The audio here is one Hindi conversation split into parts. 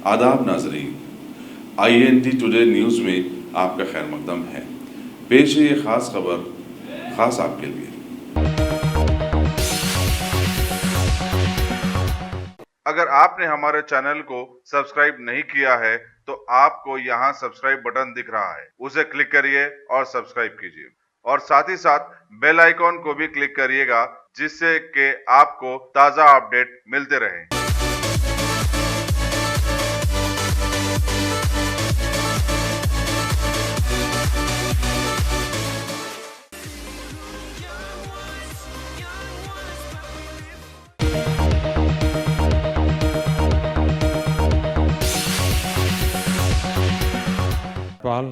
आदाब नाजरीन, INT टुडे न्यूज़ में आपका खैर मकदम है। पेश है ये ख़ास खबर ख़ास आपके लिए। अगर आपने हमारे चैनल को सब्सक्राइब नहीं किया है तो आपको यहाँ सब्सक्राइब बटन दिख रहा है, उसे क्लिक करिए और सब्सक्राइब कीजिए और साथ ही साथ बेल आइकॉन को भी क्लिक करिएगा, जिससे कि आपको ताज़ा अपडेट मिलते रहें। राज्यपाल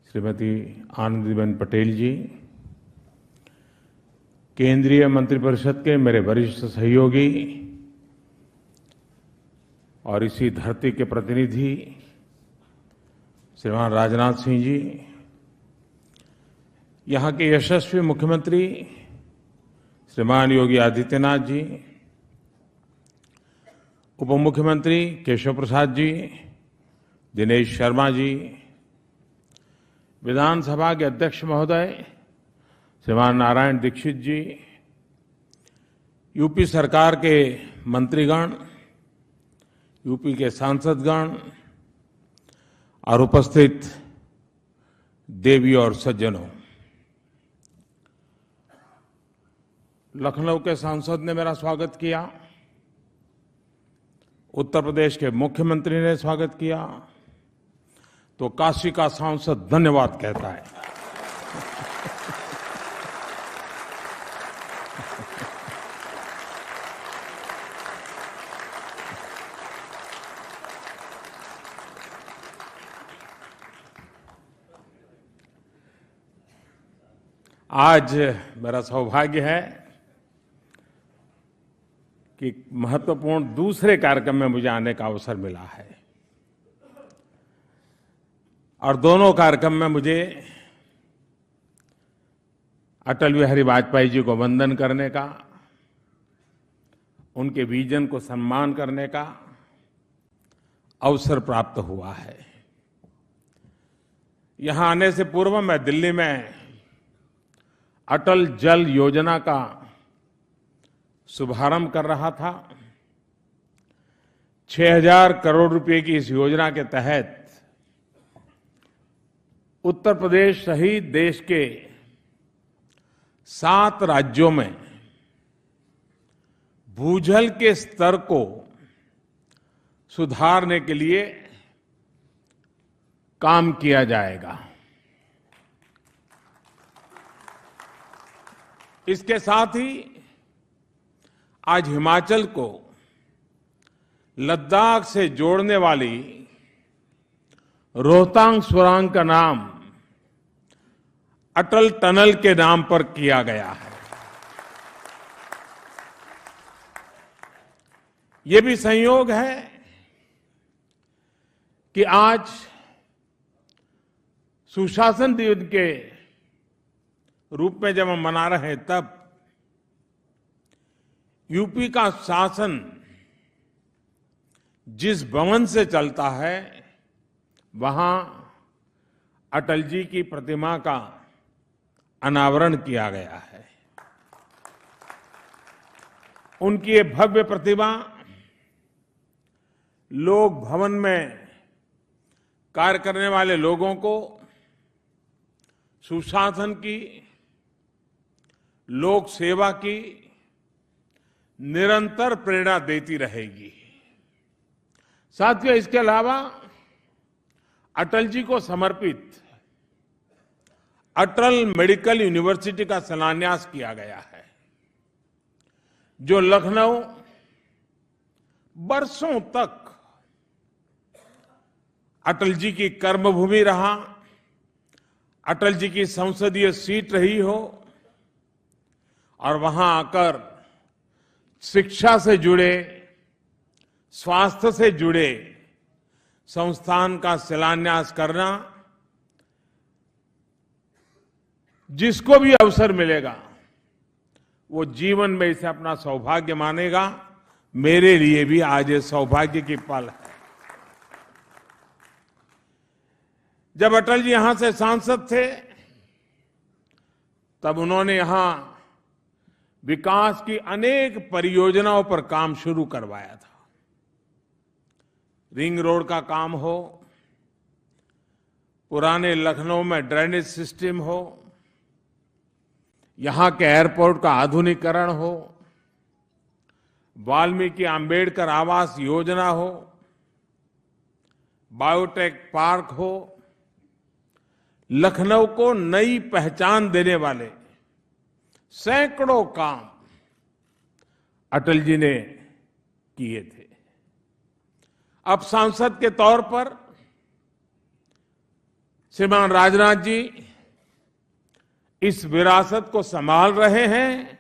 श्रीमती आनंदीबेन पटेल जी, केंद्रीय मंत्रिपरिषद के मेरे वरिष्ठ सहयोगी और इसी धरती के प्रतिनिधि श्रीमान राजनाथ सिंह जी, यहाँ के यशस्वी मुख्यमंत्री श्रीमान योगी आदित्यनाथ जी, उप मुख्यमंत्री केशव प्रसाद जी, दिनेश शर्मा जी, विधानसभा के अध्यक्ष महोदय श्रीमान नारायण दीक्षित जी, यूपी सरकार के मंत्रीगण, यूपी के सांसदगण और उपस्थित देवी और सज्जनों, लखनऊ के सांसद ने मेरा स्वागत किया, उत्तर प्रदेश के मुख्यमंत्री ने स्वागत किया, तो काशी का सांसद धन्यवाद कहता है। आज मेरा सौभाग्य है कि महत्वपूर्ण दूसरे कार्यक्रम में मुझे आने का अवसर मिला है और दोनों कार्यक्रम में मुझे अटल बिहारी वाजपेयी जी को वंदन करने का, उनके विजन को सम्मान करने का अवसर प्राप्त हुआ है। यहां आने से पूर्व मैं दिल्ली में अटल जल योजना का शुभारंभ कर रहा था। 6,000 करोड़ रुपए की इस योजना के तहत उत्तर प्रदेश सहित देश के 7 राज्यों में भूजल के स्तर को सुधारने के लिए काम किया जाएगा। इसके साथ ही आज हिमाचल को लद्दाख से जोड़ने वाली रोहतांग सुरंग का नाम अटल टनल के नाम पर किया गया है। ये भी संयोग है कि आज सुशासन दिवस के रूप में जब हम मना रहे हैं, तब यूपी का शासन जिस भवन से चलता है, वहां अटल जी की प्रतिमा का अनावरण किया गया है। उनकी ये भव्य प्रतिमा लोक भवन में कार्य करने वाले लोगों को सुशासन की, लोक सेवा की निरंतर प्रेरणा देती रहेगी। साथियों, इसके अलावा अटल जी को समर्पित अटल मेडिकल यूनिवर्सिटी का शिलान्यास किया गया है, जो लखनऊ बरसों तक अटल जी की कर्मभूमि रहा, अटल जी की संसदीय सीट रही हो और वहां आकर शिक्षा से जुड़े, स्वास्थ्य से जुड़े संस्थान का शिलान्यास करना, जिसको भी अवसर मिलेगा वो जीवन में इसे अपना सौभाग्य मानेगा, मेरे लिए भी आज ये सौभाग्य की पल है। जब अटल जी यहां से सांसद थे, तब उन्होंने यहां विकास की अनेक परियोजनाओं पर काम शुरू करवाया था। रिंग रोड का काम हो, पुराने लखनऊ में ड्रेनेज सिस्टम हो, यहां के एयरपोर्ट का आधुनिकीकरण हो, वाल्मीकि आंबेडकर आवास योजना हो, बायोटेक पार्क हो, लखनऊ को नई पहचान देने वाले सैकड़ों काम अटल जी ने किए थे। अब सांसद के तौर पर श्रीमान राजनाथ जी इस विरासत को संभाल रहे हैं,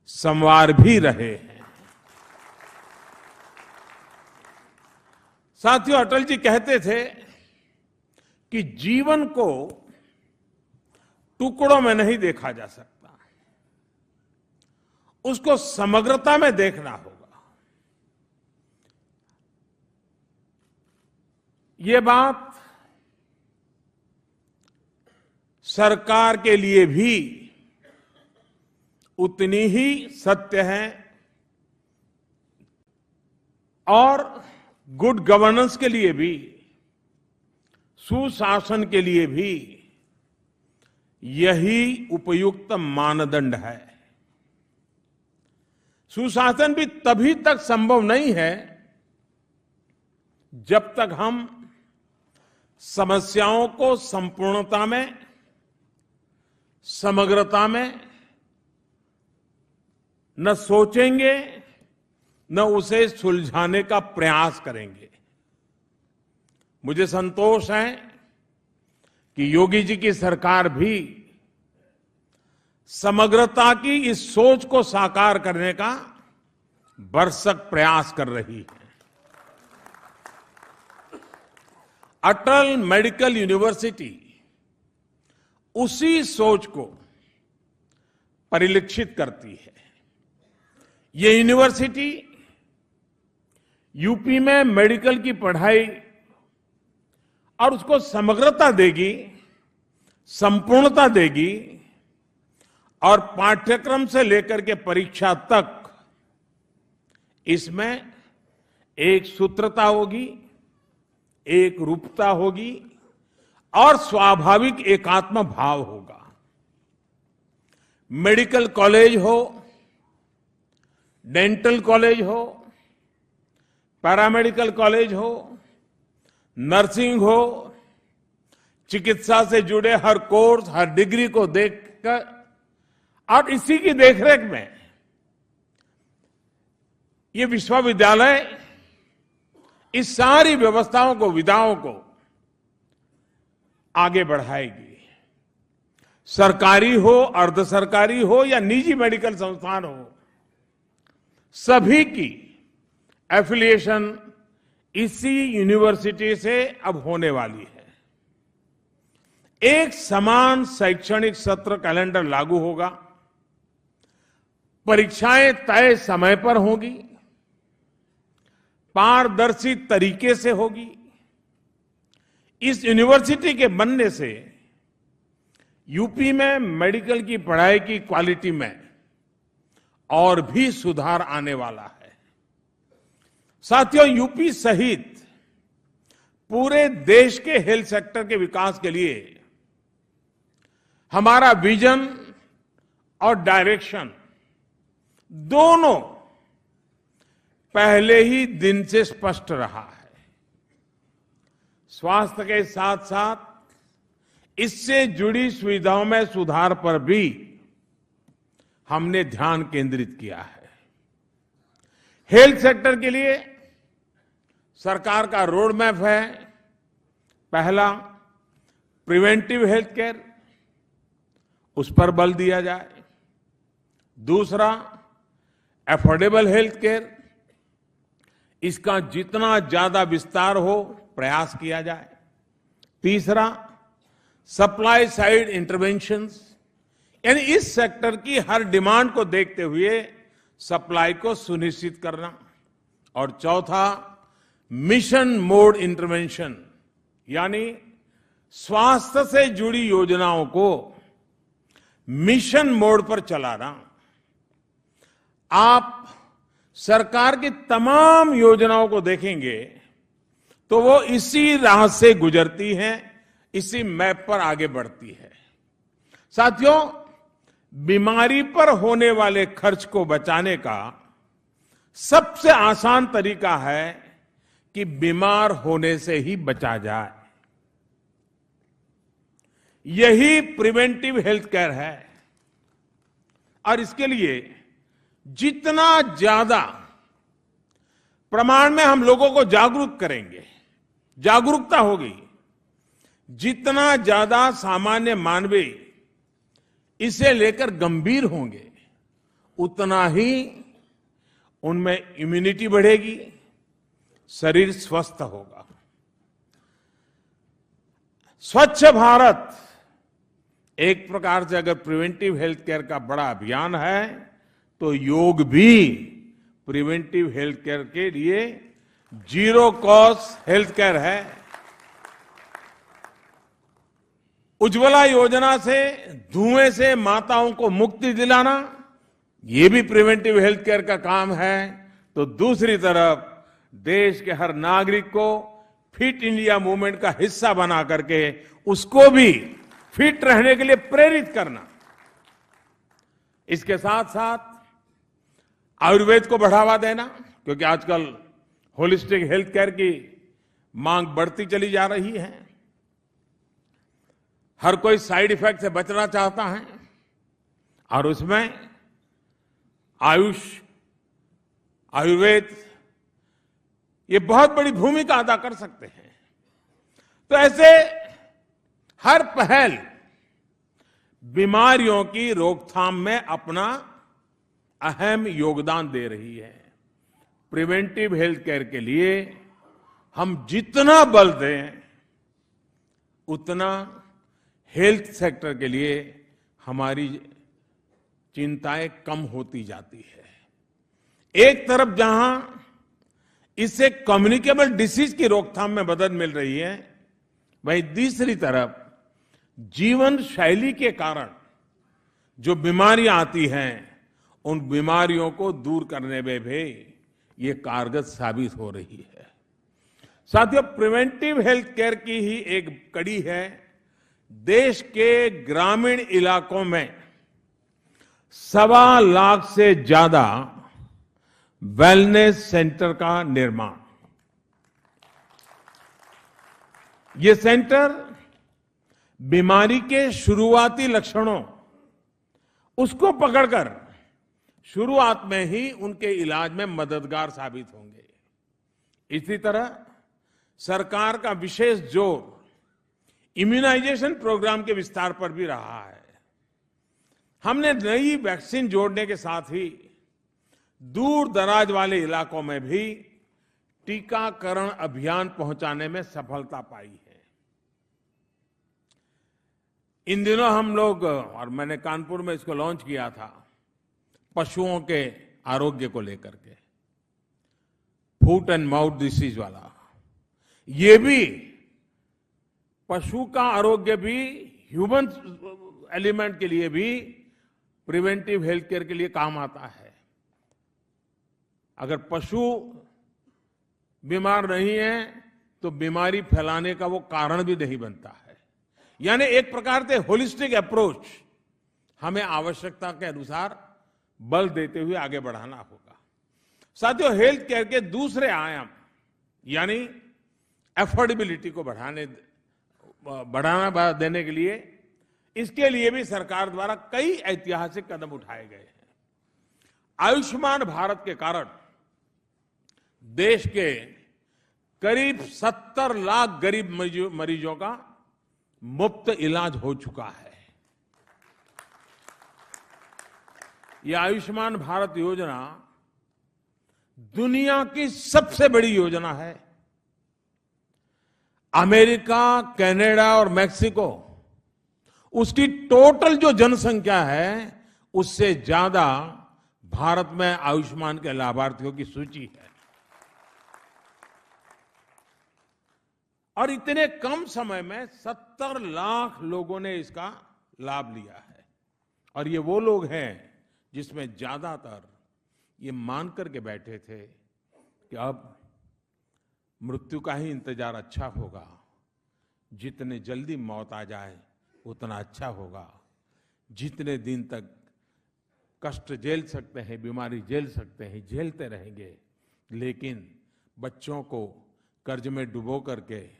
संवार भी रहे हैं। साथियों, अटल जी कहते थे कि जीवन को टुकड़ों में नहीं देखा जा सकता, उसको समग्रता में देखना होगा। ये बात सरकार के लिए भी उतनी ही सत्य है और गुड गवर्नेंस के लिए भी, सुशासन के लिए भी यही उपयुक्त मानदंड है। सुशासन भी तभी तक संभव नहीं है जब तक हम समस्याओं को संपूर्णता में, समग्रता में न सोचेंगे, न उसे सुलझाने का प्रयास करेंगे। मुझे संतोष है कि योगी जी की सरकार भी समग्रता की इस सोच को साकार करने का भरसक प्रयास कर रही है। अटल मेडिकल यूनिवर्सिटी उसी सोच को परिलक्षित करती है। ये यूनिवर्सिटी यूपी में मेडिकल की पढ़ाई और उसको समग्रता देगी, संपूर्णता देगी और पाठ्यक्रम से लेकर के परीक्षा तक इसमें एक सूत्रता होगी, एक रूपता होगी और स्वाभाविक एकात्म भाव होगा। मेडिकल कॉलेज हो, डेंटल कॉलेज हो, पैरामेडिकल कॉलेज हो, नर्सिंग हो, चिकित्सा से जुड़े हर कोर्स, हर डिग्री को देखकर और इसी की देखरेख में ये विश्वविद्यालय इस सारी व्यवस्थाओं को, विधाओं को आगे बढ़ाएगी। सरकारी हो, अर्ध सरकारी हो या निजी मेडिकल संस्थान हो, सभी की एफिलिएशन इसी यूनिवर्सिटी से अब होने वाली है। एक समान शैक्षणिक सत्र कैलेंडर लागू होगा, परीक्षाएं तय समय पर होगी, पारदर्शी तरीके से होगी। इस यूनिवर्सिटी के बनने से यूपी में मेडिकल की पढ़ाई की क्वालिटी में और भी सुधार आने वाला है। साथियों, यूपी सहित पूरे देश के हेल्थ सेक्टर के विकास के लिए हमारा विजन और डायरेक्शन दोनों पहले ही दिन से स्पष्ट रहा है। स्वास्थ्य के साथ साथ इससे जुड़ी सुविधाओं में सुधार पर भी हमने ध्यान केंद्रित किया है। हेल्थ सेक्टर के लिए सरकार का रोड मैप है। पहला, प्रिवेंटिव हेल्थ केयर, उस पर बल दिया जाए। दूसरा, अफोर्डेबल हेल्थ केयर, इसका जितना ज्यादा विस्तार हो प्रयास किया जाए। तीसरा, सप्लाई साइड इंटरवेंशंस, यानी इस सेक्टर की हर डिमांड को देखते हुए सप्लाई को सुनिश्चित करना। और चौथा, मिशन मोड इंटरवेंशन, यानी स्वास्थ्य से जुड़ी योजनाओं को मिशन मोड पर चलाना। आप सरकार की तमाम योजनाओं को देखेंगे तो वो इसी राह से गुजरती हैं, इसी मैप पर आगे बढ़ती है। साथियों, बीमारी पर होने वाले खर्च को बचाने का सबसे आसान तरीका है कि बीमार होने से ही बचा जाए। यही प्रिवेंटिव हेल्थ केयर है और इसके लिए जितना ज्यादा प्रमाण में हम लोगों को जागरूक करेंगे, जागरूकता होगी, जितना ज्यादा सामान्य मानवीय इसे लेकर गंभीर होंगे, उतना ही उनमें इम्यूनिटी बढ़ेगी, शरीर स्वस्थ होगा। स्वच्छ भारत एक प्रकार से अगर प्रिवेंटिव हेल्थ केयर का बड़ा अभियान है, तो योग भी प्रिवेंटिव हेल्थ केयर के लिए जीरो कॉस्ट हेल्थ केयर है। उज्ज्वला योजना से धुएं से माताओं को मुक्ति दिलाना, ये भी प्रिवेंटिव हेल्थ केयर का काम है। तो दूसरी तरफ देश के हर नागरिक को फिट इंडिया मूवमेंट का हिस्सा बना करके उसको भी फिट रहने के लिए प्रेरित करना। इसके साथ साथ आयुर्वेद को बढ़ावा देना, क्योंकि आजकल होलिस्टिक हेल्थ केयर की मांग बढ़ती चली जा रही है। हर कोई साइड इफेक्ट से बचना चाहता है और उसमें आयुष, आयुर्वेद ये बहुत बड़ी भूमिका अदा कर सकते हैं। तो ऐसे हर पहल बीमारियों की रोकथाम में अपना अहम योगदान दे रही है। प्रिवेंटिव हेल्थ केयर के लिए हम जितना बल दें, उतना हेल्थ सेक्टर के लिए हमारी चिंताएं कम होती जाती है। एक तरफ जहां इससे कम्युनिकेबल डिसीज की रोकथाम में मदद मिल रही है, वहीं दूसरी तरफ जीवन शैली के कारण जो बीमारियां आती हैं, उन बीमारियों को दूर करने में भी ये कारगर साबित हो रही है। साथियों, प्रिवेंटिव हेल्थ केयर की ही एक कड़ी है देश के ग्रामीण इलाकों में 1.25 लाख से ज्यादा वेलनेस सेंटर का निर्माण। ये सेंटर बीमारी के शुरुआती लक्षणों उसको पकड़कर शुरुआत में ही उनके इलाज में मददगार साबित होंगे। इसी तरह सरकार का विशेष जोर इम्यूनाइजेशन प्रोग्राम के विस्तार पर भी रहा है। हमने नई वैक्सीन जोड़ने के साथ ही दूर दराज वाले इलाकों में भी टीकाकरण अभियान पहुंचाने में सफलता पाई है। इन दिनों हम लोग, और मैंने कानपुर में इसको लॉन्च किया था, पशुओं के आरोग्य को लेकर के, फूट एंड माउथ डिसीज वाला। ये भी पशु का आरोग्य भी ह्यूमन एलिमेंट के लिए भी प्रिवेंटिव हेल्थ केयर के लिए काम आता है। अगर पशु बीमार नहीं है तो बीमारी फैलाने का वो कारण भी नहीं बनता है। यानी एक प्रकार से होलिस्टिक अप्रोच हमें आवश्यकता के अनुसार बल देते हुए आगे बढ़ाना होगा। साथियों, हेल्थ केयर के दूसरे आयाम यानी एफोर्डेबिलिटी को बढ़ाना देने के लिए, इसके लिए भी सरकार द्वारा कई ऐतिहासिक कदम उठाए गए हैं। आयुष्मान भारत के कारण देश के करीब 70 लाख गरीब मरीजों का मुफ्त इलाज हो चुका है। यह आयुष्मान भारत योजना दुनिया की सबसे बड़ी योजना है। अमेरिका, कनाडा और मैक्सिको, उसकी टोटल जो जनसंख्या है उससे ज्यादा भारत में आयुष्मान के लाभार्थियों की सूची है। और इतने कम समय में 70 लाख लोगों ने इसका लाभ लिया है। और ये वो लोग हैं जिसमें ज्यादातर ये मान करके बैठे थे कि अब मृत्यु का ही इंतजार अच्छा होगा, जितने जल्दी मौत आ जाए उतना अच्छा होगा, जितने दिन तक कष्ट झेल सकते हैं, बीमारी झेल सकते हैं, झेलते रहेंगे, लेकिन बच्चों को कर्ज में डुबो करके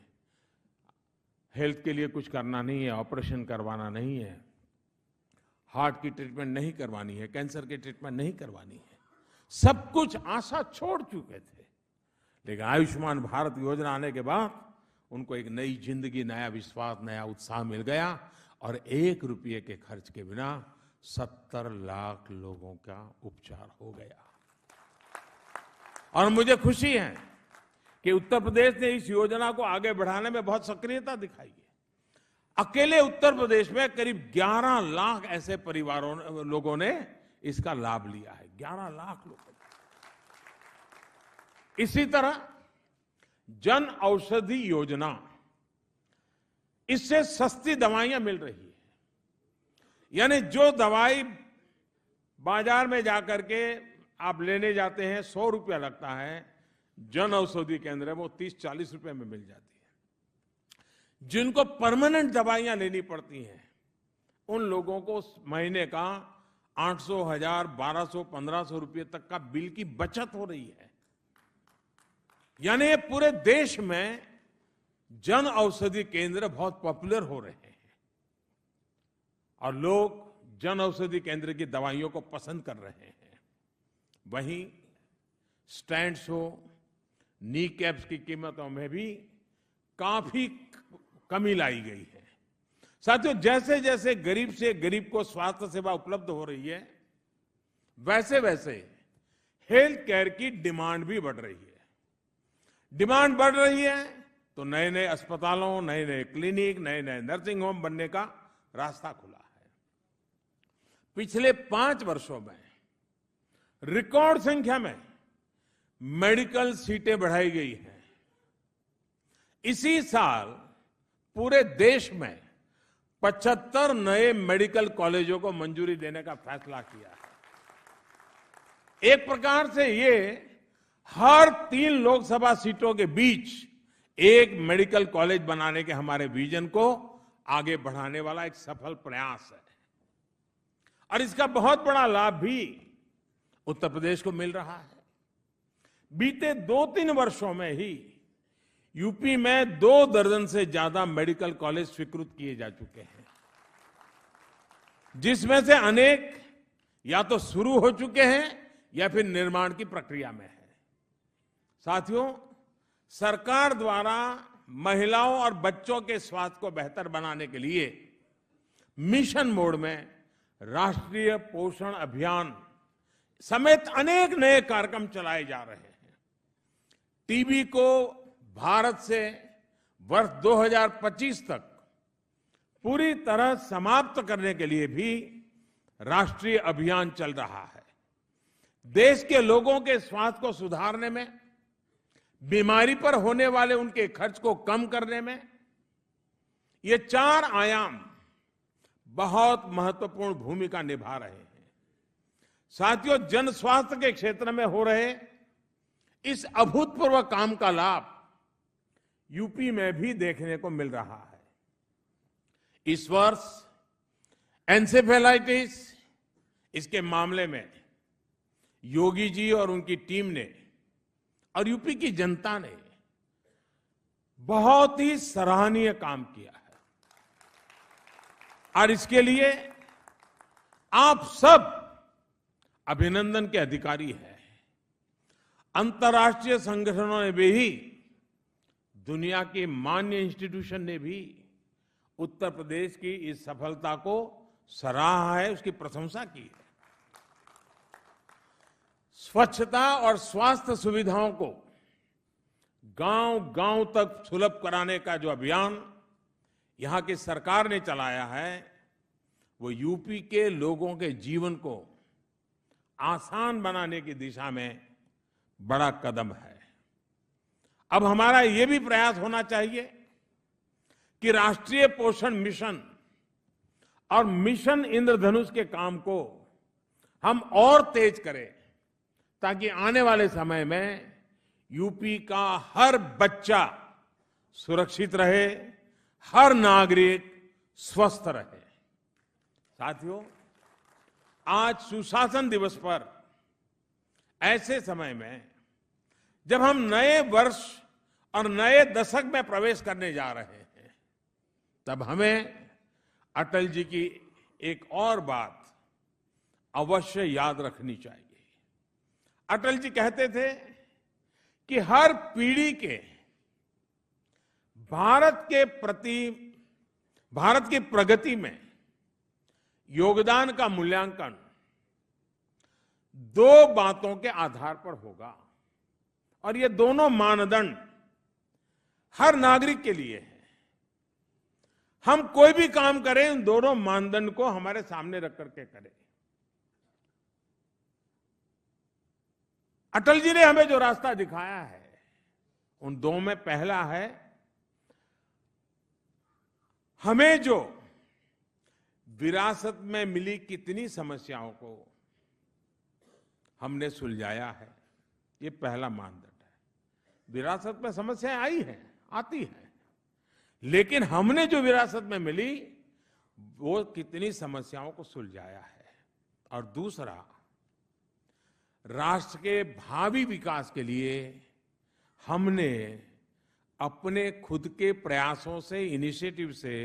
हेल्थ के लिए कुछ करना नहीं है, ऑपरेशन करवाना नहीं है, हार्ट की ट्रीटमेंट नहीं करवानी है, कैंसर की ट्रीटमेंट नहीं करवानी है, सब कुछ आशा छोड़ चुके थे। लेकिन आयुष्मान भारत योजना आने के बाद उनको एक नई जिंदगी, नया विश्वास, नया उत्साह मिल गया और 1 रुपये के खर्च के बिना 70 लाख लोगों का उपचार हो गया। और मुझे खुशी है कि उत्तर प्रदेश ने इस योजना को आगे बढ़ाने में बहुत सक्रियता दिखाई है। अकेले उत्तर प्रदेश में करीब 11 लाख ऐसे लोगों ने इसका लाभ लिया है। 11 लाख लोगों ने। इसी तरह जन औषधि योजना, इससे सस्ती दवाइयां मिल रही है। यानी जो दवाई बाजार में जाकर के आप लेने जाते हैं 100 रुपया लगता है, जन औषधि केंद्र में वो 30-40 रुपए में मिल जाती है। जिनको परमानेंट दवाइयां लेनी पड़ती हैं उन लोगों को महीने का 800, 1000, 1200, 1500 रुपये तक का बिल की बचत हो रही है। यानी ये पूरे देश में जन औषधि केंद्र बहुत पॉपुलर हो रहे हैं और लोग जन औषधि केंद्र की दवाइयों को पसंद कर रहे हैं। वहीं स्टैंड्स हो, नी कैप्स की कीमतों में भी काफी कमी लाई गई है। साथियों, जैसे जैसे गरीब से गरीब को स्वास्थ्य सेवा उपलब्ध हो रही है, वैसे वैसे हेल्थ केयर की डिमांड भी बढ़ रही है। डिमांड बढ़ रही है तो नए नए अस्पतालों, नए नए क्लिनिक, नए नए नर्सिंग होम बनने का रास्ता खुला है। पिछले 5 वर्षों में रिकॉर्ड संख्या में मेडिकल सीटें बढ़ाई गई हैं। इसी साल पूरे देश में 75 नए मेडिकल कॉलेजों को मंजूरी देने का फैसला किया है। एक प्रकार से ये हर 3 लोकसभा सीटों के बीच एक मेडिकल कॉलेज बनाने के हमारे विजन को आगे बढ़ाने वाला एक सफल प्रयास है। और इसका बहुत बड़ा लाभ भी उत्तर प्रदेश को मिल रहा है। बीते 2-3 वर्षों में ही यूपी में 2 दर्जन से ज्यादा मेडिकल कॉलेज स्वीकृत किए जा चुके हैं, जिसमें से अनेक या तो शुरू हो चुके हैं या फिर निर्माण की प्रक्रिया में है। साथियों, सरकार द्वारा महिलाओं और बच्चों के स्वास्थ्य को बेहतर बनाने के लिए मिशन मोड में राष्ट्रीय पोषण अभियान समेत अनेक नए कार्यक्रम चलाए जा रहे हैं। टीबी को भारत से वर्ष 2025 तक पूरी तरह समाप्त करने के लिए भी राष्ट्रीय अभियान चल रहा है। देश के लोगों के स्वास्थ्य को सुधारने में, बीमारी पर होने वाले उनके खर्च को कम करने में ये 4 आयाम बहुत महत्वपूर्ण भूमिका निभा रहे हैं। साथियों, जन स्वास्थ्य के क्षेत्र में हो रहे इस अभूतपूर्व काम का लाभ यूपी में भी देखने को मिल रहा है। इस वर्ष एन्सेफेलाइटिस, इसके मामले में योगी जी और उनकी टीम ने और यूपी की जनता ने बहुत ही सराहनीय काम किया है और इसके लिए आप सब अभिनंदन के अधिकारी हैं। अंतर्राष्ट्रीय संगठनों ने भी, दुनिया के मान्य इंस्टीट्यूशन ने भी उत्तर प्रदेश की इस सफलता को सराहा है, उसकी प्रशंसा की है। स्वच्छता और स्वास्थ्य सुविधाओं को गांव-गांव तक सुलभ कराने का जो अभियान यहां की सरकार ने चलाया है, वो यूपी के लोगों के जीवन को आसान बनाने की दिशा में बड़ा कदम है। अब हमारा ये भी प्रयास होना चाहिए कि राष्ट्रीय पोषण मिशन और मिशन इंद्रधनुष के काम को हम और तेज करें, ताकि आने वाले समय में यूपी का हर बच्चा सुरक्षित रहे, हर नागरिक स्वस्थ रहे। साथियों, आज सुशासन दिवस पर ऐसे समय में जब हम नए वर्ष और नए दशक में प्रवेश करने जा रहे हैं, तब हमें अटल जी की एक और बात अवश्य याद रखनी चाहिए। अटल जी कहते थे कि हर पीढ़ी के भारत के प्रति, भारत की प्रगति में योगदान का मूल्यांकन दो बातों के आधार पर होगा, और ये दोनों मानदंड हर नागरिक के लिए है। हम कोई भी काम करें, उन दोनों मानदंड को हमारे सामने रख करके करें। अटल जी ने हमें जो रास्ता दिखाया है, उन दो में पहला है, हमें जो विरासत में मिली कितनी समस्याओं को हमने सुलझाया है, ये पहला मानदंड है। विरासत में समस्याएं आई हैं, आती हैं, लेकिन हमने जो विरासत में मिली वो कितनी समस्याओं को सुलझाया है। और दूसरा, राष्ट्र के भावी विकास के लिए हमने अपने खुद के प्रयासों से, इनिशिएटिव से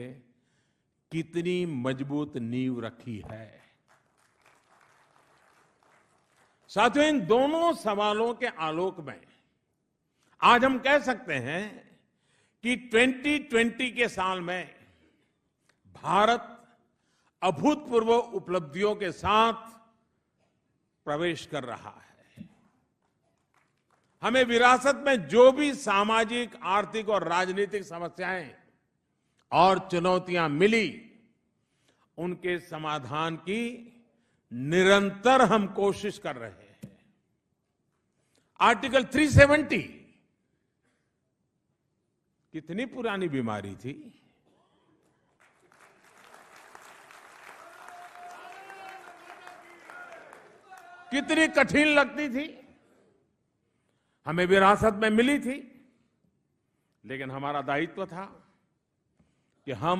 कितनी मजबूत नींव रखी है। साथियों, इन दोनों सवालों के आलोक में आज हम कह सकते हैं कि 2020 के साल में भारत अभूतपूर्व उपलब्धियों के साथ प्रवेश कर रहा है। हमें विरासत में जो भी सामाजिक, आर्थिक और राजनीतिक समस्याएं और चुनौतियां मिली, उनके समाधान की निरंतर हम कोशिश कर रहे हैं। आर्टिकल 370 कितनी पुरानी बीमारी थी, कितनी कठिन लगती थी, हमें विरासत में मिली थी, लेकिन हमारा दायित्व था कि हम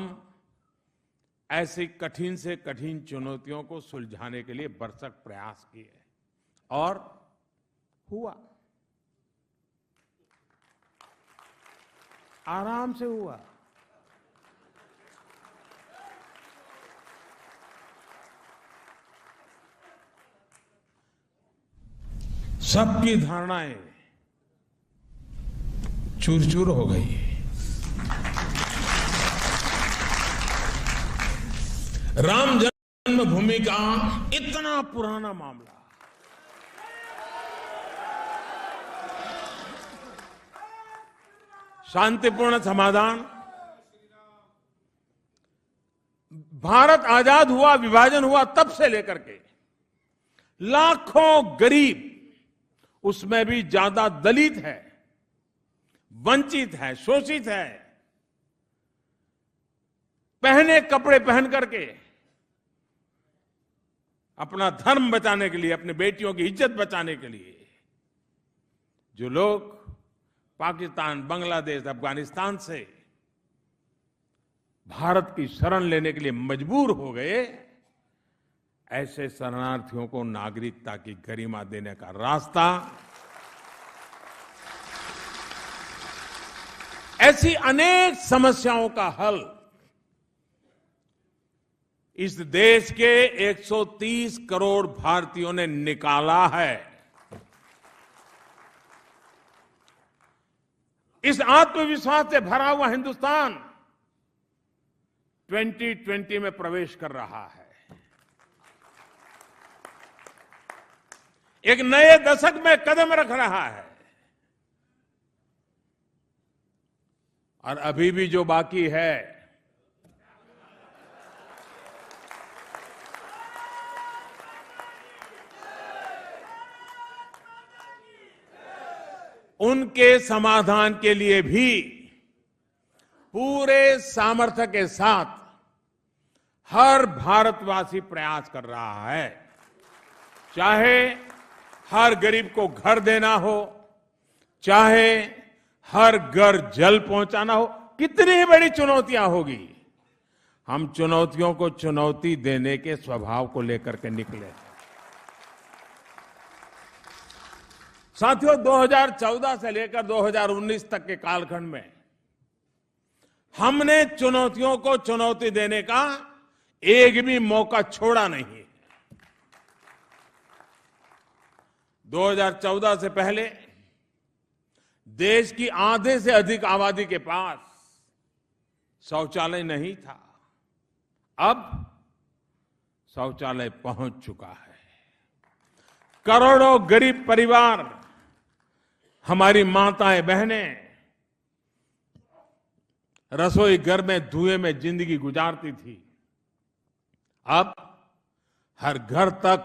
ऐसी कठिन से कठिन चुनौतियों को सुलझाने के लिए भरसक प्रयास किए, और हुआ, आराम से हुआ। सबकी धारणाएं चूर चूर हो गई। राम जन्मभूमि का इतना पुराना मामला, शांतिपूर्ण समाधान। भारत आजाद हुआ, विभाजन हुआ, तब से लेकर के लाखों गरीब, उसमें भी ज्यादा दलित है, वंचित है, शोषित है, पहने कपड़े पहन करके अपना धर्म बचाने के लिए, अपनी बेटियों की इज्जत बचाने के लिए जो लोग पाकिस्तान, बांग्लादेश, अफगानिस्तान से भारत की शरण लेने के लिए मजबूर हो गए, ऐसे शरणार्थियों को नागरिकता की गरिमा देने का रास्ता, ऐसी अनेक समस्याओं का हल इस देश के 130 करोड़ भारतीयों ने निकाला है। इस आत्मविश्वास से भरा हुआ हिंदुस्तान 2020 में प्रवेश कर रहा है। एक नए दशक में कदम रख रहा है, और अभी भी जो बाकी है, उनके समाधान के लिए भी पूरे सामर्थ्य के साथ हर भारतवासी प्रयास कर रहा है। चाहे हर गरीब को घर देना हो, चाहे हर घर जल पहुंचाना हो, कितनी ही बड़ी चुनौतियां होगी, हम चुनौतियों को चुनौती देने के स्वभाव को लेकर के निकले। साथियों, 2014 से लेकर 2019 तक के कालखंड में हमने चुनौतियों को चुनौती देने का एक भी मौका छोड़ा नहीं। 2014 से पहले देश की आधे से अधिक आबादी के पास शौचालय नहीं था। अब शौचालय पहुंच चुका है। करोड़ों गरीब परिवार, हमारी माताएं बहनें रसोई घर में धुएं में जिंदगी गुजारती थी। अब हर घर तक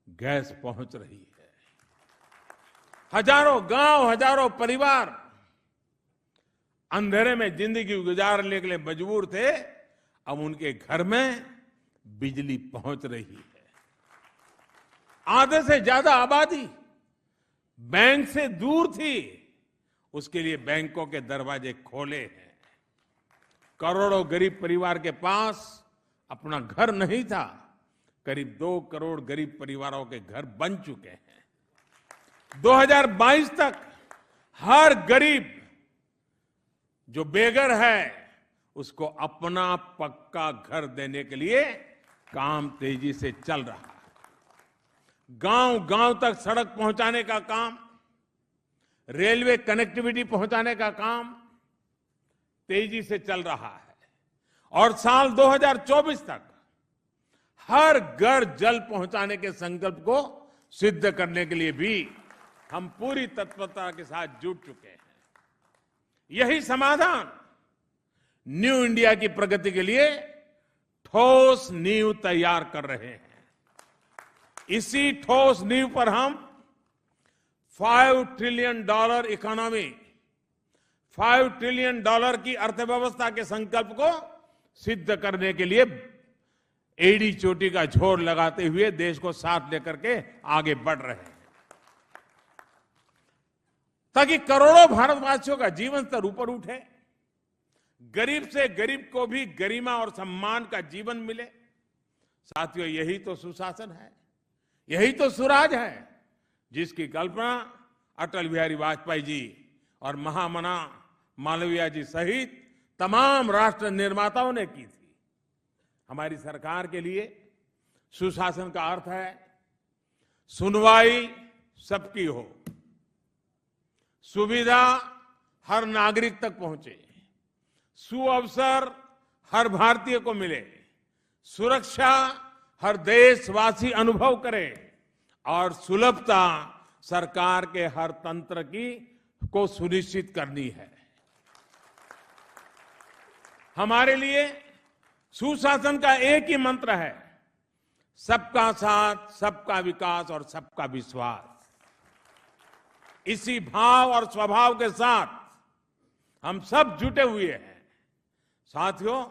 गैस पहुंच रही है। हजारों गांव, हजारों परिवार अंधेरे में जिंदगी गुजारने के लिए मजबूर थे, अब उनके घर में बिजली पहुंच रही है। आधे से ज्यादा आबादी बैंक से दूर थी, उसके लिए बैंकों के दरवाजे खोले हैं। करोड़ों गरीब परिवार के पास अपना घर नहीं था, करीब 2 करोड़ गरीब परिवारों के घर बन चुके हैं। 2022 तक हर गरीब जो बेघर है उसको अपना पक्का घर देने के लिए काम तेजी से चल रहा है। गांव गांव तक सड़क पहुंचाने का काम, रेलवे कनेक्टिविटी पहुंचाने का काम तेजी से चल रहा है और साल 2024 तक हर घर जल पहुंचाने के संकल्प को सिद्ध करने के लिए भी हम पूरी तत्परता के साथ जुट चुके हैं। यही समाधान न्यू इंडिया की प्रगति के लिए ठोस नींव तैयार कर रहे हैं। इसी ठोस नींव पर हम $5 ट्रिलियन इकोनॉमी, $5 ट्रिलियन की अर्थव्यवस्था के संकल्प को सिद्ध करने के लिए एड़ी चोटी का जोर लगाते हुए देश को साथ लेकर के आगे बढ़ रहे हैं, ताकि करोड़ों भारतवासियों का जीवन स्तर ऊपर उठे, गरीब से गरीब को भी गरिमा और सम्मान का जीवन मिले। साथियों, यही तो सुशासन है, यही तो सुराज है जिसकी कल्पना अटल बिहारी वाजपेयी जी और महामना मालवीय जी सहित तमाम राष्ट्र निर्माताओं ने की थी। हमारी सरकार के लिए सुशासन का अर्थ है सुनवाई सबकी हो, सुविधा हर नागरिक तक पहुंचे, सुअवसर हर भारतीय को मिले, सुरक्षा हर देशवासी अनुभव करे और सुलभता सरकार के हर तंत्र की को सुनिश्चित करनी है। हमारे लिए सुशासन का एक ही मंत्र है, सबका साथ, सबका विकास और सबका विश्वास। इसी भाव और स्वभाव के साथ हम सब जुटे हुए हैं। साथियों,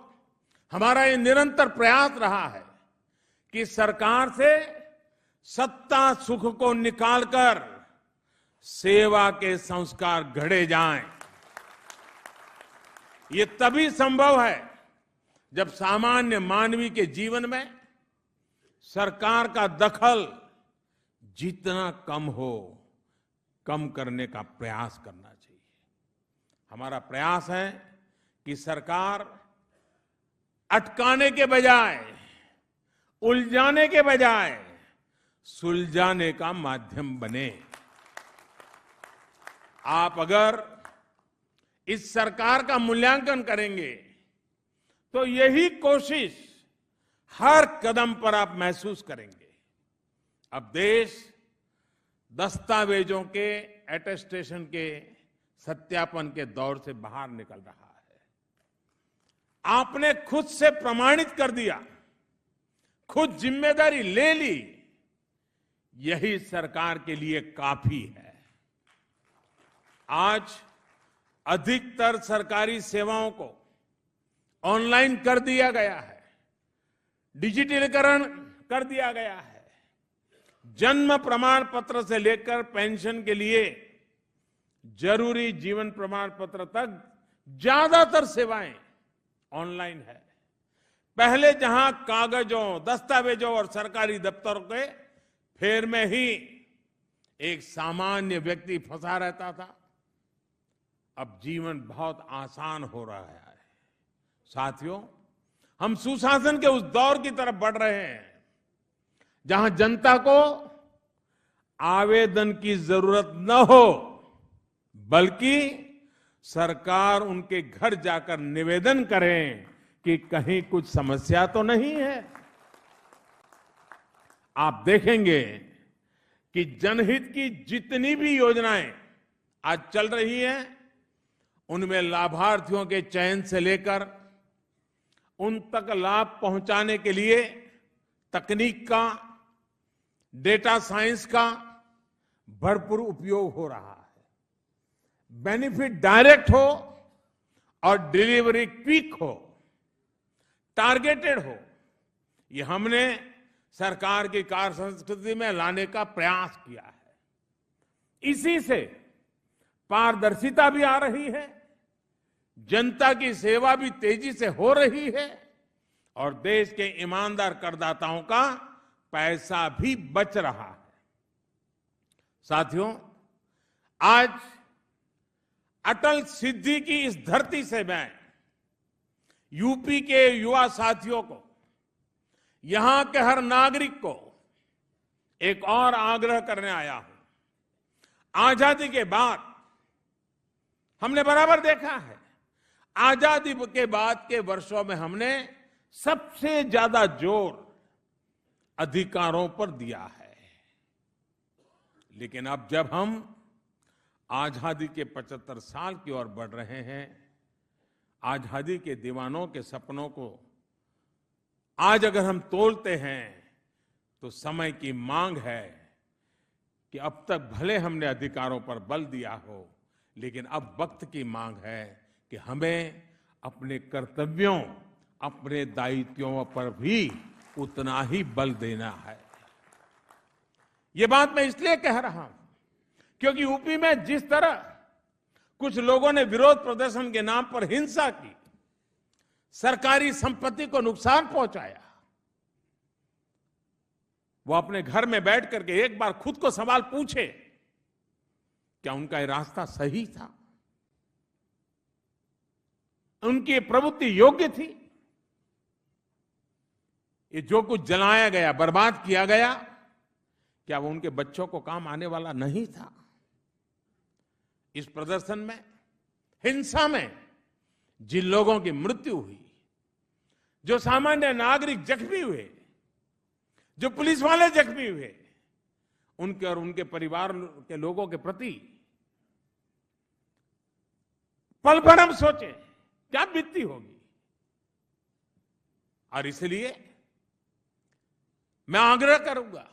हमारा ये निरंतर प्रयास रहा है कि सरकार से सत्ता सुख को निकालकर सेवा के संस्कार गढ़े जाएं। ये तभी संभव है जब सामान्य मानवी के जीवन में सरकार का दखल जितना कम हो, कम करने का प्रयास करना चाहिए। हमारा प्रयास है कि सरकार अटकाने के बजाय, उलझाने के बजाय सुलझाने का माध्यम बने। आप अगर इस सरकार का मूल्यांकन करेंगे तो यही कोशिश हर कदम पर आप महसूस करेंगे। अब देश दस्तावेजों के अटेस्टेशन के सत्यापन के दौर से बाहर निकल रहा है। आपने खुद से प्रमाणित कर दिया, खुद जिम्मेदारी ले ली, यही सरकार के लिए काफी है। आज अधिकतर सरकारी सेवाओं को ऑनलाइन कर दिया गया है, डिजिटलीकरण कर दिया गया है। जन्म प्रमाण पत्र से लेकर पेंशन के लिए जरूरी जीवन प्रमाण पत्र तक ज्यादातर सेवाएं ऑनलाइन है। पहले जहां कागजों, दस्तावेजों और सरकारी दफ्तरों के फेर में ही एक सामान्य व्यक्ति फंसा रहता था, अब जीवन बहुत आसान हो रहा है। साथियों, हम सुशासन के उस दौर की तरफ बढ़ रहे हैं जहां जनता को आवेदन की जरूरत न हो, बल्कि सरकार उनके घर जाकर निवेदन करें कि कहीं कुछ समस्या तो नहीं है। आप देखेंगे कि जनहित की जितनी भी योजनाएं आज चल रही हैं, उनमें लाभार्थियों के चयन से लेकर उन तक लाभ पहुंचाने के लिए तकनीक का, डेटा साइंस का भरपूर उपयोग हो रहा है। बेनिफिट डायरेक्ट हो और डिलीवरी क्विक हो, टारगेटेड हो, ये हमने सरकार की कार्य संस्कृति में लाने का प्रयास किया है। इसी से पारदर्शिता भी आ रही है, जनता की सेवा भी तेजी से हो रही है और देश के ईमानदार करदाताओं का पैसा भी बच रहा है। साथियों, आज अटल सिद्धि की इस धरती से मैं यूपी के युवा साथियों को, यहां के हर नागरिक को एक और आग्रह करने आया हूं। आजादी के बाद हमने बराबर देखा है, आजादी के बाद के वर्षों में हमने सबसे ज्यादा जोर अधिकारों पर दिया है। लेकिन अब जब हम आजादी के 75 साल की ओर बढ़ रहे हैं, आजादी के दीवानों के सपनों को आज अगर हम तोलते हैं तो समय की मांग है कि अब तक भले हमने अधिकारों पर बल दिया हो, लेकिन अब वक्त की मांग है कि हमें अपने कर्तव्यों, अपने दायित्वों पर भी उतना ही बल देना है। ये बात मैं इसलिए कह रहा हूं क्योंकि यूपी में जिस तरह कुछ लोगों ने विरोध प्रदर्शन के नाम पर हिंसा की, सरकारी संपत्ति को नुकसान पहुंचाया, वो अपने घर में बैठ करके एक बार खुद को सवाल पूछे, क्या उनका ये रास्ता सही था? उनकी प्रवृत्ति योग्य थी? ये जो कुछ जलाया गया, बर्बाद किया गया, क्या वो उनके बच्चों को काम आने वाला नहीं था? इस प्रदर्शन में, हिंसा में जिन लोगों की मृत्यु हुई, जो सामान्य नागरिक जख्मी हुए, जो पुलिस वाले जख्मी हुए, उनके और उनके परिवार के लोगों के प्रति पल भर हम सोचे क्या बीतती होगी। और इसलिए मैं आग्रह करूंगा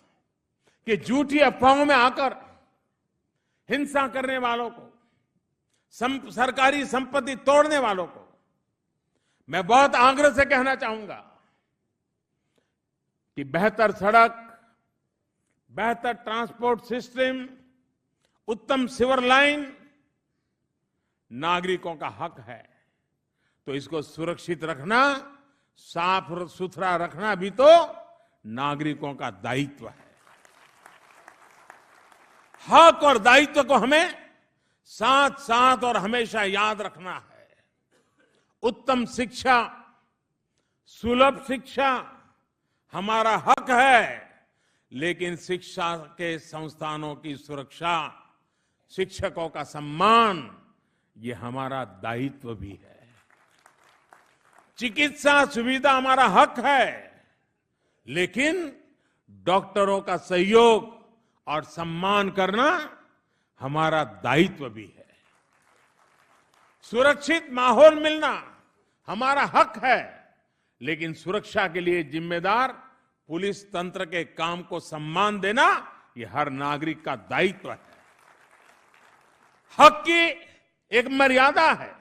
कि झूठी अफवाहों में आकर हिंसा करने वालों को, सरकारी संपत्ति तोड़ने वालों को मैं बहुत आग्रह से कहना चाहूंगा कि बेहतर सड़क, बेहतर ट्रांसपोर्ट सिस्टम, उत्तम सीवर लाइन नागरिकों का हक है, तो इसको सुरक्षित रखना, साफ सुथरा रखना भी तो नागरिकों का दायित्व है। हक और दायित्व को हमें साथ साथ और हमेशा याद रखना है। उत्तम शिक्षा, सुलभ शिक्षा हमारा हक है, लेकिन शिक्षा के संस्थानों की सुरक्षा, शिक्षकों का सम्मान, ये हमारा दायित्व भी है। चिकित्सा सुविधा हमारा हक है, लेकिन डॉक्टरों का सहयोग और सम्मान करना हमारा दायित्व भी है। सुरक्षित माहौल मिलना हमारा हक है, लेकिन सुरक्षा के लिए जिम्मेदार पुलिस तंत्र के काम को सम्मान देना ये हर नागरिक का दायित्व है। हक की एक मर्यादा है,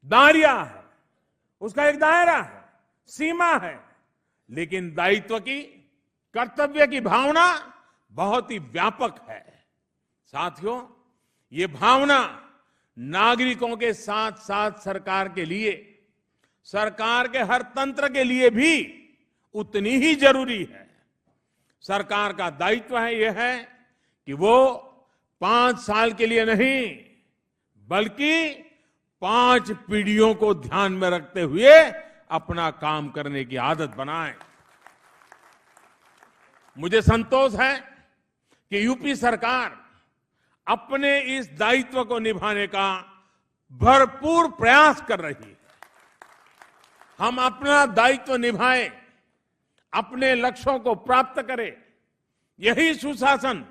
दायरा है, उसका एक दायरा है, सीमा है, लेकिन दायित्व की, कर्तव्य की भावना बहुत ही व्यापक है। साथियों, ये भावना नागरिकों के साथ साथ सरकार के लिए, सरकार के हर तंत्र के लिए भी उतनी ही जरूरी है। सरकार का दायित्व है यह है कि वो 5 साल के लिए नहीं, बल्कि 5 पीढ़ियों को ध्यान में रखते हुए अपना काम करने की आदत बनाए। मुझे संतोष है कि यूपी सरकार अपने इस दायित्व को निभाने का भरपूर प्रयास कर रही है। हम अपना दायित्व निभाएं, अपने लक्ष्यों को प्राप्त करें, यही सुशासन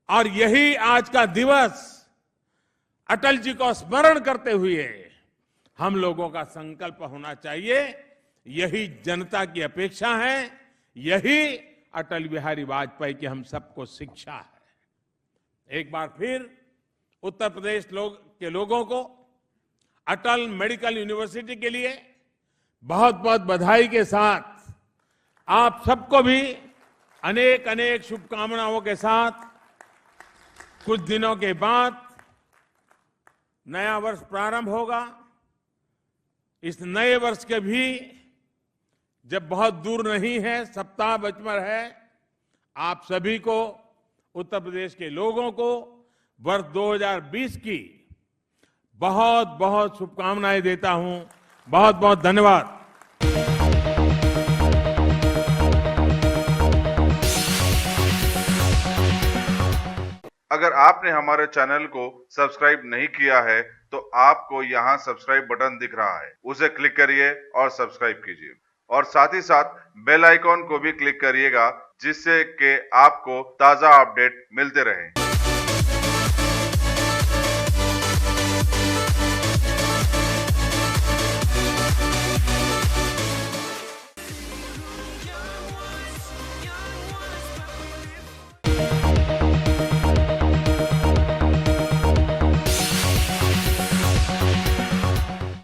और यही आज का दिवस अटल जी को स्मरण करते हुए हम लोगों का संकल्प होना चाहिए। यही जनता की अपेक्षा है, यही अटल बिहारी वाजपेयी की हम सबको शिक्षा है। एक बार फिर उत्तर प्रदेश के लोगों को अटल मेडिकल यूनिवर्सिटी के लिए बहुत बहुत बधाई के साथ आप सबको भी अनेक अनेक शुभकामनाओं के साथ कुछ दिनों के बाद नया वर्ष प्रारंभ होगा। इस नए वर्ष के भी जब बहुत दूर नहीं है, सप्ताह बचमर है, आप सभी को, उत्तर प्रदेश के लोगों को वर्ष 2020 की बहुत बहुत शुभकामनाएं देता हूं। बहुत बहुत धन्यवाद। अगर आपने हमारे चैनल को सब्सक्राइब नहीं किया है तो आपको यहाँ सब्सक्राइब बटन दिख रहा है, उसे क्लिक करिए और सब्सक्राइब कीजिए और साथ ही साथ बेल आइकॉन को भी क्लिक करिएगा, जिससे कि आपको ताजा अपडेट मिलते रहें।